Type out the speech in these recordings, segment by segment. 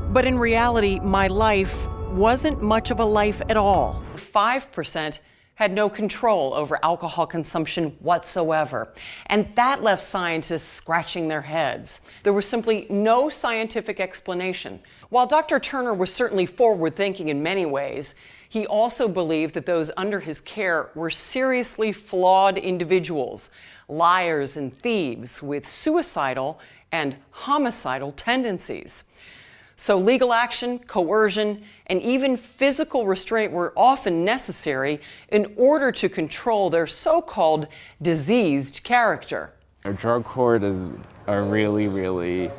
But in reality, my life wasn't much of a life at all. 5% had no control over alcohol consumption whatsoever. And that left scientists scratching their heads. There was simply no scientific explanation. While Dr. Turner was certainly forward-thinking in many ways, he also believed that those under his care were seriously flawed individuals, liars and thieves with suicidal and homicidal tendencies. So legal action, coercion, and even physical restraint were often necessary in order to control their so-called diseased character. A drug court is a really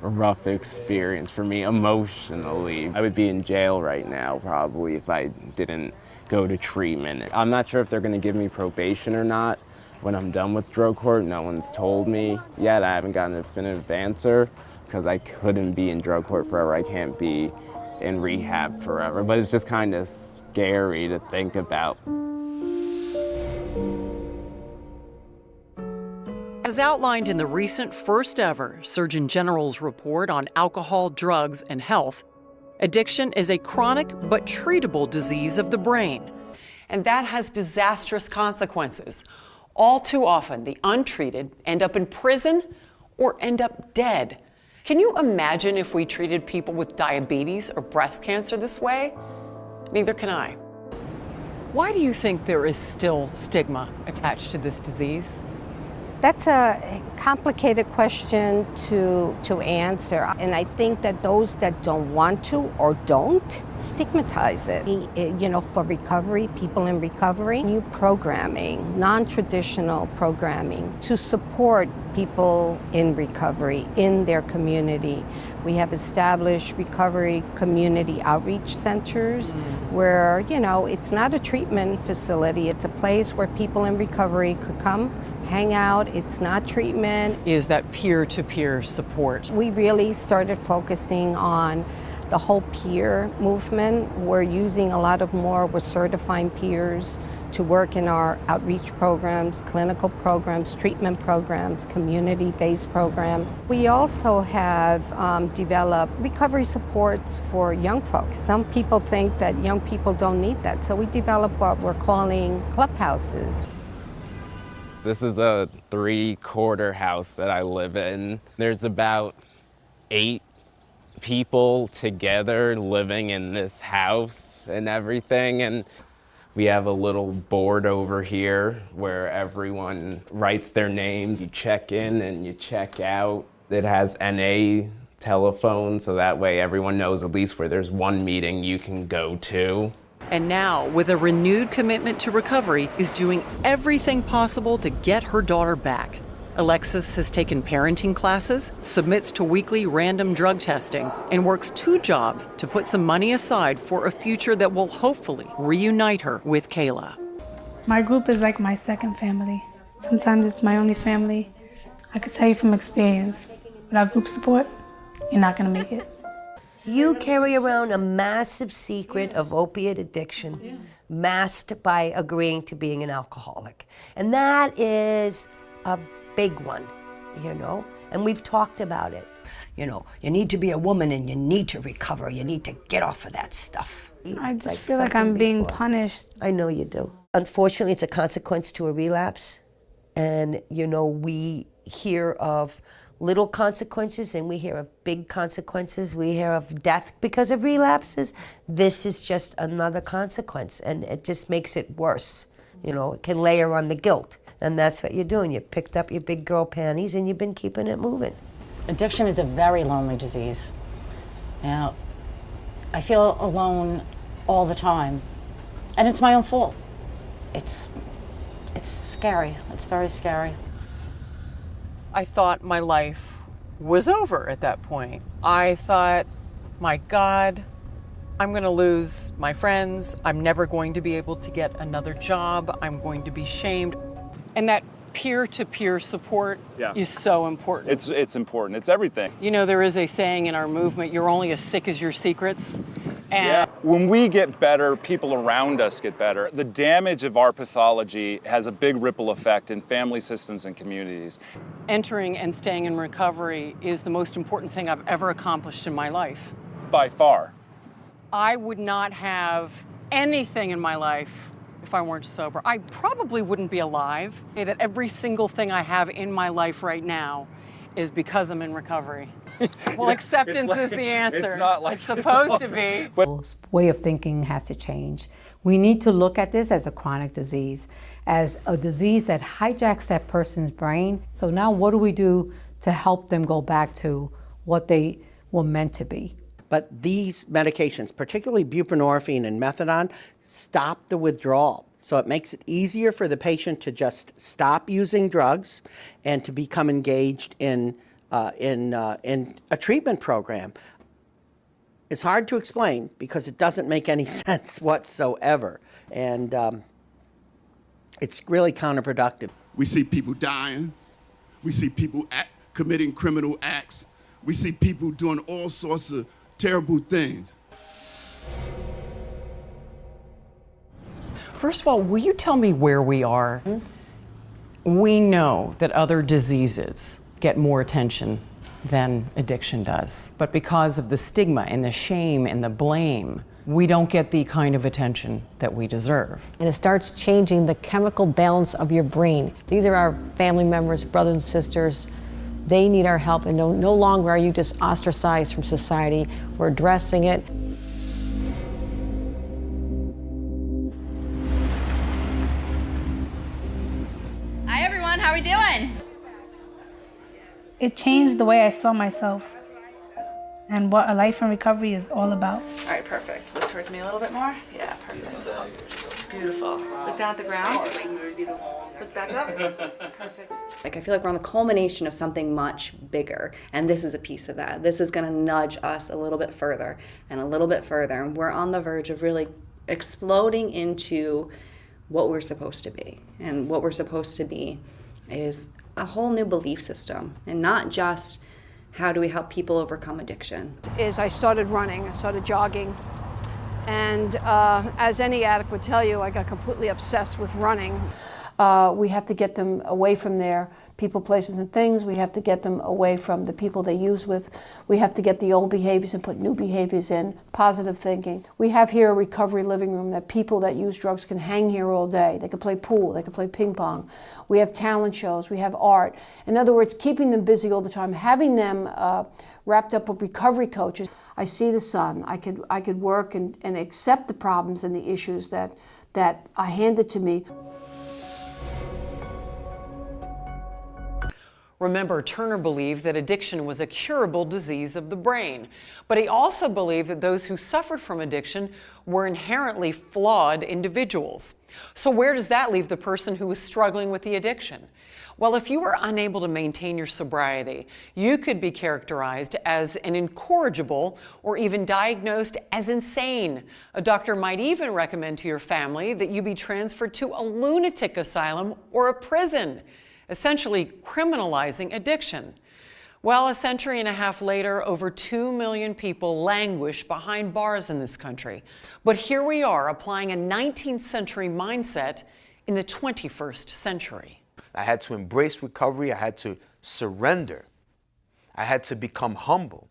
rough experience for me emotionally. I would be in jail right now probably if I didn't go to treatment. I'm not sure if they're gonna give me probation or not when I'm done with drug court. No one's told me yet. I haven't gotten a definitive answer, because I couldn't be in drug court forever. I can't be in rehab forever. But it's just kind of scary to think about. As outlined in the recent first ever Surgeon General's report on alcohol, drugs, and health, addiction is a chronic but treatable disease of the brain. And that has disastrous consequences. All too often, the untreated end up in prison or end up dead. Can you imagine if we treated people with diabetes or breast cancer this way? Neither can I. Why do you think there is still stigma attached to this disease? That's a complicated question to answer. And I think that those that don't want to or don't stigmatize it. You know, for recovery, people in recovery, new programming, non-traditional programming to support people in recovery in their community. We have established recovery community outreach centers where, you know, it's not a treatment facility. It's a place where people in recovery could come, hang out. It's not treatment. Is that peer-to-peer support? We really started focusing on the whole peer movement. We're using a lot we're certifying peers to work in our outreach programs, clinical programs, treatment programs, community-based programs. We also have developed recovery supports for young folks. Some people think that young people don't need that, so we developed what we're calling clubhouses. This is a 3-quarter house that I live in. There's about 8 people together living in this house and everything. And we have a little board over here where everyone writes their names. You check in and you check out. It has NA telephone, so that way everyone knows at least where there's one meeting you can go to. And now, with a renewed commitment to recovery, is doing everything possible to get her daughter back. Alexis has taken parenting classes, submits to weekly random drug testing, and works 2 jobs to put some money aside for a future that will hopefully reunite her with Kayla. My group is like my second family. Sometimes it's my only family. I could tell you from experience, without group support, you're not gonna make it. You carry around a massive secret of opiate addiction, masked by agreeing to being an alcoholic. And that is a big one, you know, and we've talked about it. You know, you need to be a woman and you need to recover. You need to get off of that stuff. I just feel like I'm being punished. I know you do. Unfortunately, it's a consequence to a relapse. And, you know, we hear of little consequences and we hear of big consequences. We hear of death because of relapses. This is just another consequence and it just makes it worse. You know, it can layer on the guilt. And that's what you're doing. You picked up your big girl panties and you've been keeping it moving. Addiction is a very lonely disease. Now, I feel alone all the time. And it's my own fault. It's scary. It's very scary. I thought my life was over at that point. I thought, my God, I'm going to lose my friends. I'm never going to be able to get another job. I'm going to be shamed. And that peer-to-peer support is so important. It's important. It's everything. You know, there is a saying in our movement, you're only as sick as your secrets. And When we get better, people around us get better. The damage of our pathology has a big ripple effect in family systems and communities. entering and staying in recovery is the most important thing I've ever accomplished in my life. by far. I would not have anything in my life if I weren't sober. I probably wouldn't be alive. That every single thing I have in my life right now is because I'm in recovery. Well, acceptance is the answer. It's not like it's supposed to be. Way of thinking has to change. We need to look at this as a chronic disease, as a disease that hijacks that person's brain. So now what do we do to help them go back to what they were meant to be? But these medications, particularly buprenorphine and methadone, stop the withdrawal. So it makes it easier for the patient to just stop using drugs and to become engaged in a treatment program. It's hard to explain because it doesn't make any sense whatsoever, and it's really counterproductive. We see people dying. We see people committing criminal acts. We see people doing all sorts of terrible things. First of all, will you tell me where we are? We know that other diseases get more attention than addiction does. But because of the stigma and the shame and the blame, we don't get the kind of attention that we deserve. And it starts changing the chemical balance of your brain. These are our family members, brothers and sisters. They need our help, and no longer are you just ostracized from society. We're addressing it. Hi everyone, how are we doing? It changed the way I saw myself and what a life in recovery is all about. All right, perfect. Look towards me a little bit more. Yeah, perfect. Beautiful. Look down at the ground. Look back up. Perfect. Like, I feel like we're on the culmination of something much bigger, and this is a piece of that. This is going to nudge us a little bit further and a little bit further, and we're on the verge of really exploding into what we're supposed to be. And what we're supposed to be is a whole new belief system, and not just how do we help people overcome addiction. I started running, I started jogging, and as any addict would tell you, I got completely obsessed with running. We have to get them away from their people, places, and things. We have to get them away from the people they use with. We have to get the old behaviors and put new behaviors in, positive thinking. We have here a recovery living room that people that use drugs can hang here all day. They can play pool, they can play ping pong. We have talent shows, we have art. In other words, keeping them busy all the time, having them wrapped up with recovery coaches. I see the sun. I could work and accept the problems and the issues that are handed to me. Remember, Turner believed that addiction was a curable disease of the brain, but he also believed that those who suffered from addiction were inherently flawed individuals. So where does that leave the person who was struggling with the addiction? Well, if you were unable to maintain your sobriety, you could be characterized as an incorrigible or even diagnosed as insane. A doctor might even recommend to your family that you be transferred to a lunatic asylum or a prison, essentially criminalizing addiction. Well, a century and a half later, over 2 million people languish behind bars in this country. But here we are applying a 19th century mindset in the 21st century. I had to embrace recovery. I had to surrender. I had to become humble.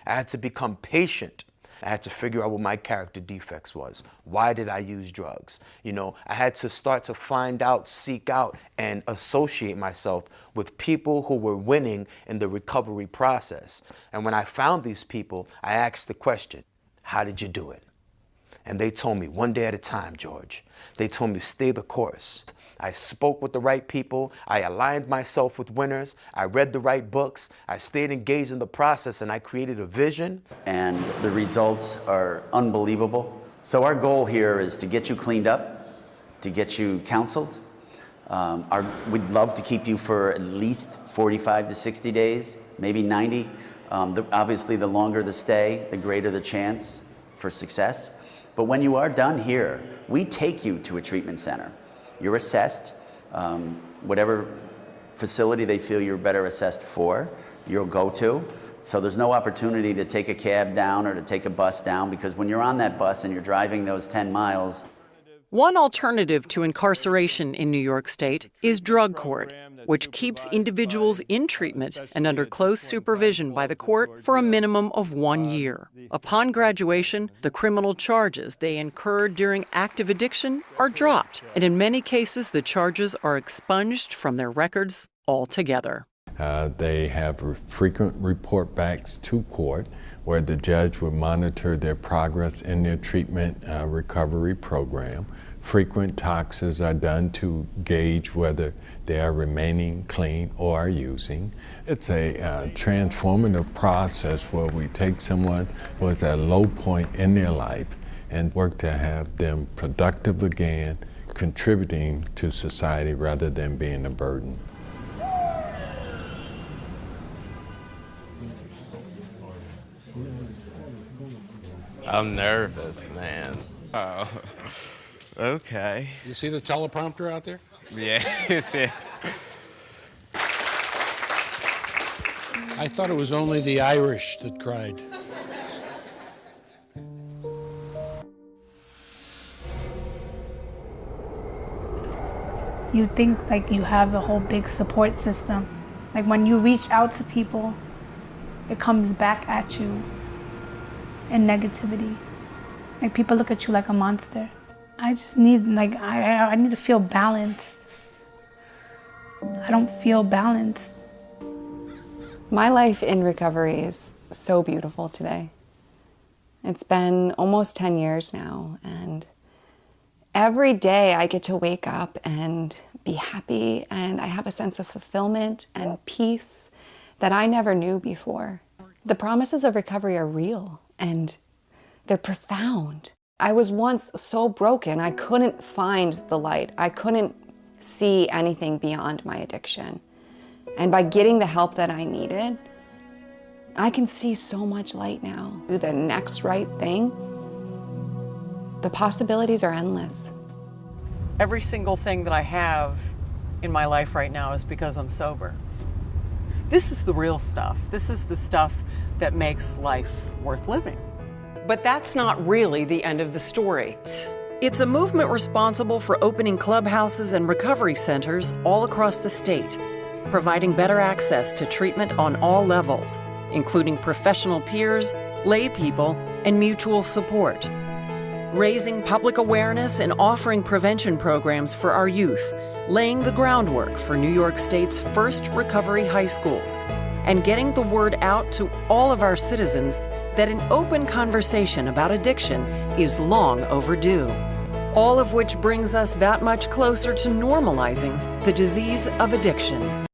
I had to become patient. I had to figure out what my character defects was. Why did I use drugs? You know, I had to start to find out, seek out, and associate myself with people who were winning in the recovery process. And when I found these people, I asked the question, how did you do it? And they told me, one day at a time, George. They told me, stay the course. I spoke with the right people. I aligned myself with winners. I read the right books. I stayed engaged in the process, and I created a vision. And the results are unbelievable. So our goal here is to get you cleaned up, to get you counseled. We'd love to keep you for at least 45 to 60 days, maybe 90. Obviously, the longer the stay, the greater the chance for success. But when you are done here, we take you to a treatment center. You're assessed, whatever facility they feel you're better assessed for, you'll go to. So there's no opportunity to take a cab down or to take a bus down, because when you're on that bus and you're driving those 10 miles, One alternative to incarceration in New York State is drug court, which keeps individuals in treatment and under close supervision by the court for a minimum of 1 year. Upon graduation, the criminal charges they incurred during active addiction are dropped, and in many cases, the charges are expunged from their records altogether. They have frequent report backs to court where the judge will monitor their progress in their treatment recovery program. Frequent toxes are done to gauge whether they are remaining clean or are using. It's a transformative process where we take someone who is at a low point in their life and work to have them productive again, contributing to society rather than being a burden. I'm nervous, man. Oh, okay. You see the teleprompter out there? Yeah, yeah. I thought it was only the Irish that cried. You think like you have a whole big support system. Like when you reach out to people, it comes back at you in negativity. Like people look at you like a monster. I just need, like, I need to feel balanced. I don't feel balanced. My life in recovery is so beautiful today. It's been almost 10 years now, and every day I get to wake up and be happy, and I have a sense of fulfillment and peace that I never knew before. The promises of recovery are real, and they're profound. I was once so broken, I couldn't find the light. I couldn't see anything beyond my addiction. And by getting the help that I needed, I can see so much light now. Do the next right thing. The possibilities are endless. Every single thing that I have in my life right now is because I'm sober. This is the real stuff. This is the stuff that makes life worth living. But that's not really the end of the story. It's a movement responsible for opening clubhouses and recovery centers all across the state, providing better access to treatment on all levels, including professional peers, lay people, and mutual support. Raising public awareness and offering prevention programs for our youth, laying the groundwork for New York State's first recovery high schools, and getting the word out to all of our citizens that an open conversation about addiction is long overdue. All of which brings us that much closer to normalizing the disease of addiction.